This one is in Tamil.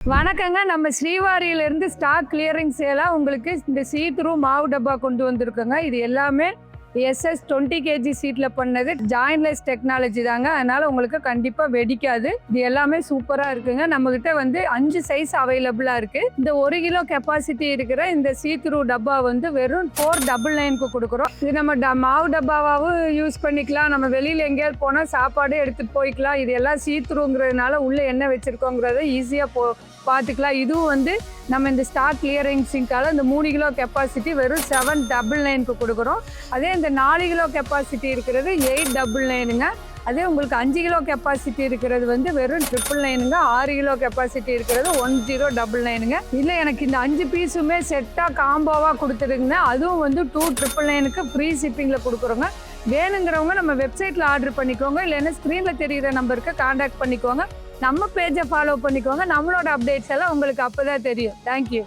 வணக்கங்க. நம்ம ஸ்ரீவாரியிலிருந்து ஸ்டாக் கிளியரிங் சேலா உங்களுக்கு இந்த சீத்ரூ மாவு டப்பா கொண்டு வந்திருக்கோங்க. இது எல்லாமே SS 20 kg சீட்ல பண்ணது. ஜாயின்லெஸ் டெக்னாலஜி தாங்க. அதனால உங்களுக்கு கண்டிப்பா வெடிக்காது. இது எல்லாமே சூப்பரா இருக்குங்க. நம்ம கிட்ட வந்து 5 சைஸ் அவைலபிளா இருக்கு. இந்த 1 கிலோ கெப்பாசிட்டி இருக்கிற இந்த சீத்ரூ டப்பா வந்து வெறும் 499க்கு கொடுக்குறோம். இது நம்ம மாவு டப்பாவாவும் யூஸ் பண்ணிக்கலாம். நம்ம வெளியில எங்கேயாவது போனா சாப்பாடு எடுத்துட்டு போய்க்கலாம். இது எல்லாம் சீத்ரூங்கிறதுனால உள்ள என்ன வச்சிருக்கோங்கிறத ஈஸியா பார்த்துக்கலாம். இதுவும் வந்து நம்ம இந்த ஸ்டாக் கிளியரிங் சிங்கால இந்த 3 கிலோ கெப்பாசிட்டி வெறும் 799க்கு கொடுக்குறோம். அதே இந்த 4 கிலோ கெப்பாசிட்டி இருக்கிறது 899ங்க. அதே உங்களுக்கு 5 கிலோ கெப்பாசிட்டி இருக்கிறது வந்து வெறும் 999ங்க. 6 கிலோ கெப்பாசிட்டி இருக்கிறது 1099ங்க. இல்லை எனக்கு இந்த 5 பீஸுமே செட்டாக காம்போவாக கொடுத்துருங்க. அதுவும் வந்து 2999க்கு ஃப்ரீ ஷிப்பிங்கில் கொடுக்குறோங்க. வேணுங்கிறவங்க நம்ம வெப்சைட்டில் ஆர்டர் பண்ணிக்கோங்க. இல்லைன்னா ஸ்க்ரீனில் தெரிகிற நம்பருக்கு கான்டாக்ட் பண்ணிக்கோங்க. நம்ம பேஜை ஃபாலோ பண்ணிக்கோங்க. நம்மளோட அப்டேட்ஸ் எல்லாம் உங்களுக்கு அப்போ தான் தெரியும். தேங்க்யூ.